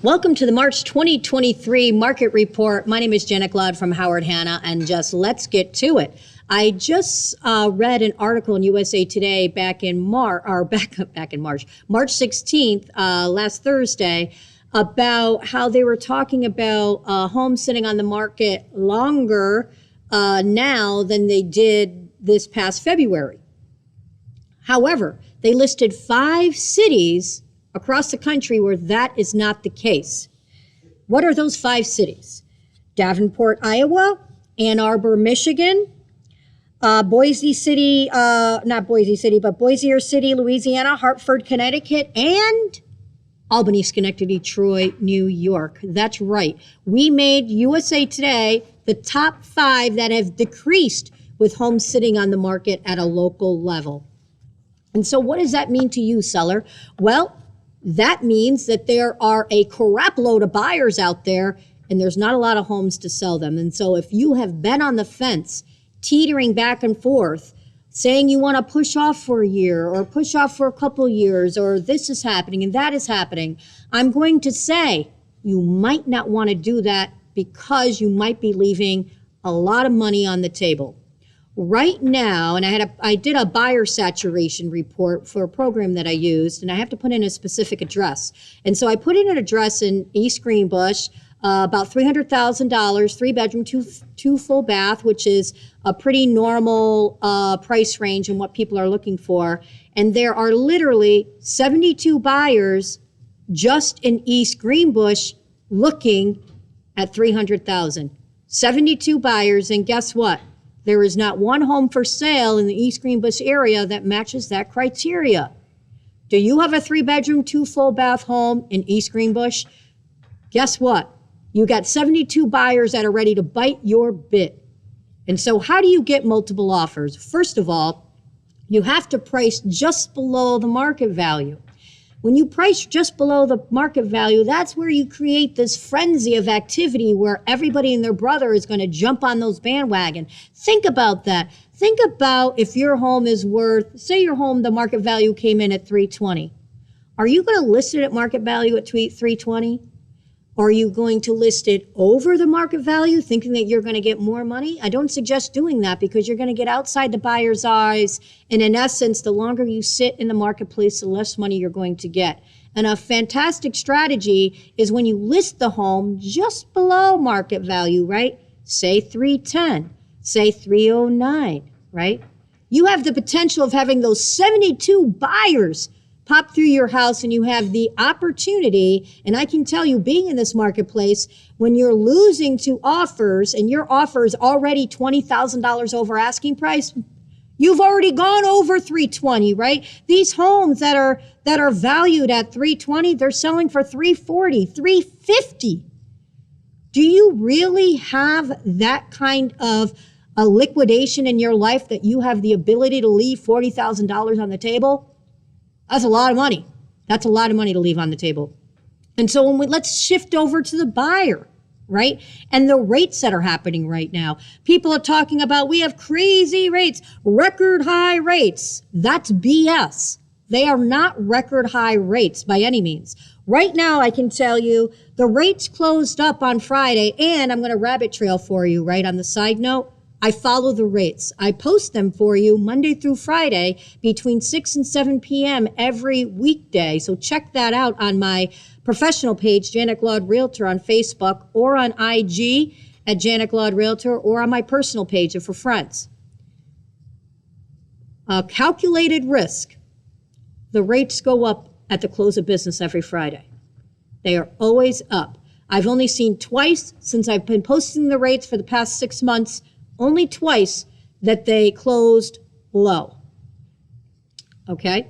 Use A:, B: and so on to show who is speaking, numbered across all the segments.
A: Welcome to the March 2023 Market Report. My name is Jenna Glaude from Howard Hanna, and just let's get to it. I just read an article in USA Today back in March, March 16th, last Thursday, about how they were talking about homes sitting on the market longer now than they did this past February. However, they listed 5 cities across the country where that is not the case. What are those 5 cities? Davenport, Iowa, Ann Arbor, Michigan, Boise City, not Boise City, but Bossier City, Louisiana, Hartford, Connecticut, and Albany, Schenectady, Troy, New York. That's right. We made USA Today the top 5 that have decreased with homes sitting on the market at a local level. And so what does that mean to you, seller? Well, that means that there are a crap load of buyers out there and there's not a lot of homes to sell them. And so if you have been on the fence, teetering back and forth, saying you want to push off for a year or push off for a couple years, or this is happening and that is happening, I'm going to say you might not want to do that because you might be leaving a lot of money on the table. Right now, and I did a buyer saturation report for a program that I used, and I have to put in a specific address. And so I put in an address in East Greenbush, about $300,000, 3-bedroom, two full bath, which is a pretty normal price range and what people are looking for. And there are literally 72 buyers just in East Greenbush looking at $300,000. 72 buyers, and guess what? There is not one home for sale in the East Greenbush area that matches that criteria. Do you have a 3-bedroom, 2 full bath home in East Greenbush? Guess what? You got 72 buyers that are ready to bite your bit. And so how do you get multiple offers? First of all, you have to price just below the market value. When you price just below the market value, that's where you create this frenzy of activity where everybody and their brother is going to jump on those bandwagon. Think about that. Think about if your home is worth, say your home, the market value came in at $320. Are you going to list it at market value at $320? Are you going to list it over the market value, thinking that you're going to get more money? I don't suggest doing that because you're going to get outside the buyer's eyes. And in essence, the longer you sit in the marketplace, the less money you're going to get. And a fantastic strategy is when you list the home just below market value, right? Say 310, say 309, right? You have the potential of having those 72 buyers pop through your house, and you have the opportunity, and I can tell you, being in this marketplace, when you're losing to offers and your offer is already $20,000 over asking price, you've already gone over 320, right? These homes that are valued at 320, they're selling for 340, 350. Do you really have that kind of a liquidation in your life that you have the ability to leave $40,000 on the table? That's a lot of money. That's a lot of money to leave on the table. And so let's shift over to the buyer, right? And the rates that are happening right now. People are talking about, we have crazy rates, record high rates. That's BS. They are not record high rates by any means. Right now, I can tell you the rates closed up on Friday, and I'm going to rabbit trail for you, right? On the side note, I follow the rates. I post them for you Monday through Friday between 6 and 7 p.m. every weekday. So check that out on my professional page, Janet Glaude Realtor, on Facebook, or on IG at Janet Glaude Realtor, or on my personal page for friends. Calculated risk. The rates go up at the close of business every Friday. They are always up. I've only seen twice since I've been posting the rates for the past 6 months, only twice that they closed low. Okay?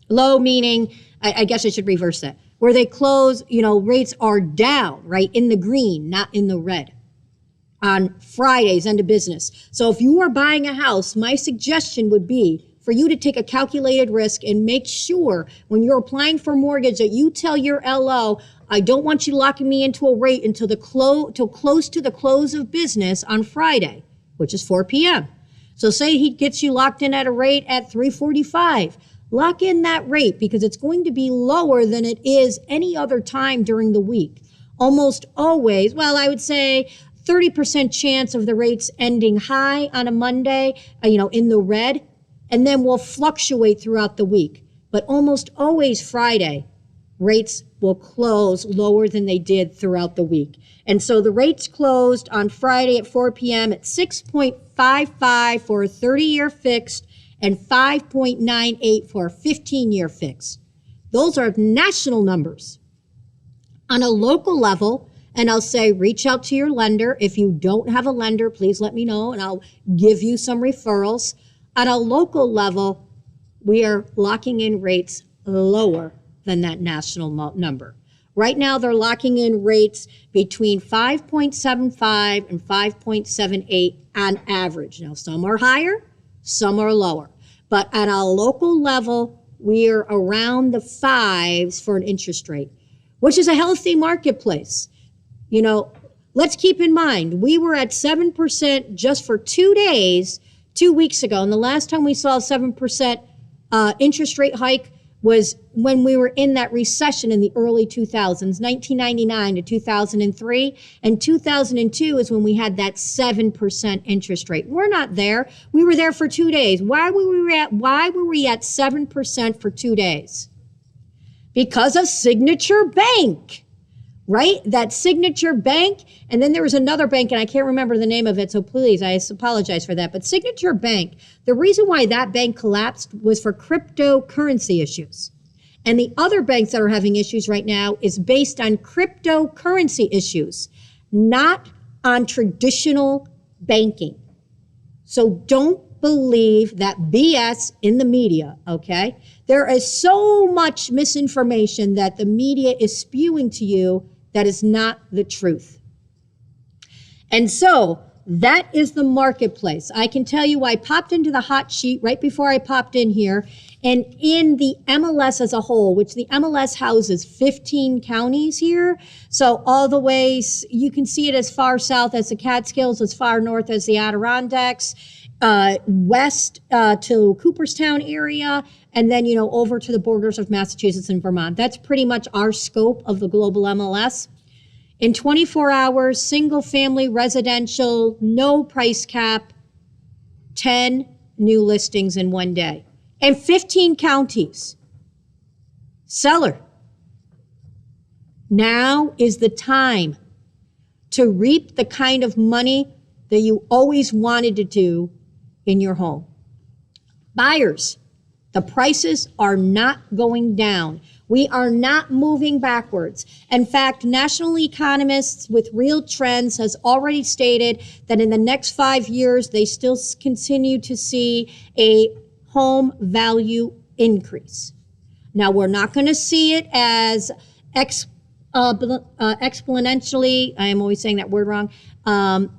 A: Low meaning, I guess I should reverse that. Where they close, rates are down, right? In the green, not in the red. On Friday's end of business. So if you are buying a house, my suggestion would be for you to take a calculated risk and make sure when you're applying for a mortgage that you tell your LO, I don't want you locking me into a rate until close to the close of business on Friday, which is 4 p.m. So say he gets you locked in at a rate at 345. Lock in that rate because it's going to be lower than it is any other time during the week. Almost always, well, I would say 30% chance of the rates ending high on a Monday, in the red, and then will fluctuate throughout the week. But almost always Friday, rates will close lower than they did throughout the week. And so the rates closed on Friday at 4 p.m. at 6.55 for a 30-year fixed and 5.98 for a 15-year fixed. Those are national numbers. On a local level, and I'll say reach out to your lender. If you don't have a lender, please let me know and I'll give you some referrals. On a local level, we are locking in rates lower than that national number. Right now, they're locking in rates between 5.75 and 5.78 on average. Now, some are higher, some are lower. But at a local level, we are around the fives for an interest rate, which is a healthy marketplace. Let's keep in mind, we were at 7% just for 2 days, 2 weeks ago. And the last time we saw a 7% interest rate hike was when we were in that recession in the early 2000s, 1999 to 2003. And 2002 is when we had that 7% interest rate. We're not there. We were there for 2 days. Why were we at 7% for 2 days? Because of Signature Bank, right? That Signature Bank. And then there was another bank, and I can't remember the name of it, so please, I apologize for that. But Signature Bank, the reason why that bank collapsed was for cryptocurrency issues. And the other banks that are having issues right now is based on cryptocurrency issues, not on traditional banking. So don't believe that BS in the media, okay? There is so much misinformation that the media is spewing to you that is not the truth. And so that is the marketplace. I can tell you I popped into the hot sheet right before I popped in here. And in the MLS as a whole, which the MLS houses 15 counties here. So all the way, you can see it as far south as the Catskills, as far north as the Adirondacks, west to Cooperstown area, and then, over to the borders of Massachusetts and Vermont. That's pretty much our scope of the global MLS. In 24 hours, single family residential, no price cap, 10 new listings in one day. And 15 counties. Seller. Now is the time to reap the kind of money that you always wanted to do in your home. Buyers, the prices are not going down. We are not moving backwards. In fact, national economists with Real Trends has already stated that in the next 5 years, they still continue to see a home value increase. Now, we're not going to see it as exponentially, I am always saying that word wrong,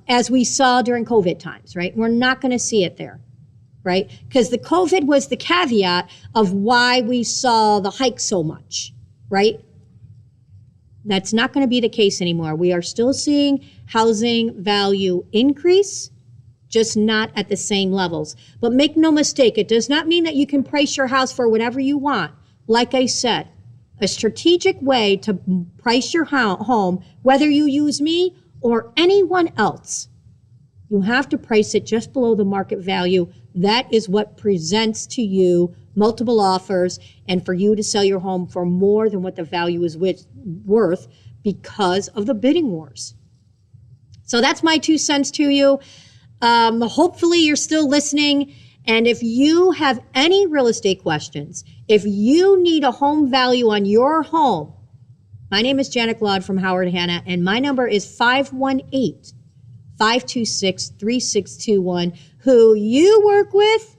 A: as we saw during COVID times, right? We're not going to see it there, right? Because the COVID was the caveat of why we saw the hike so much, right? That's not going to be the case anymore. We are still seeing housing value increase, just not at the same levels. But make no mistake, it does not mean that you can price your house for whatever you want. Like I said, a strategic way to price your home, whether you use me or anyone else, you have to price it just below the market value. That is what presents to you multiple offers and for you to sell your home for more than what the value is worth because of the bidding wars. So that's my 2 cents to you. Hopefully you're still listening. And if you have any real estate questions, if you need a home value on your home, my name is Janet Glaude from Howard Hanna, and my number is 518-526-3621. Who you work with,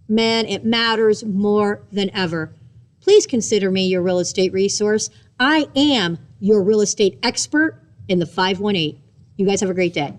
A: man, it matters more than ever. Please consider me your real estate resource. I am your real estate expert in the 518. You guys have a great day.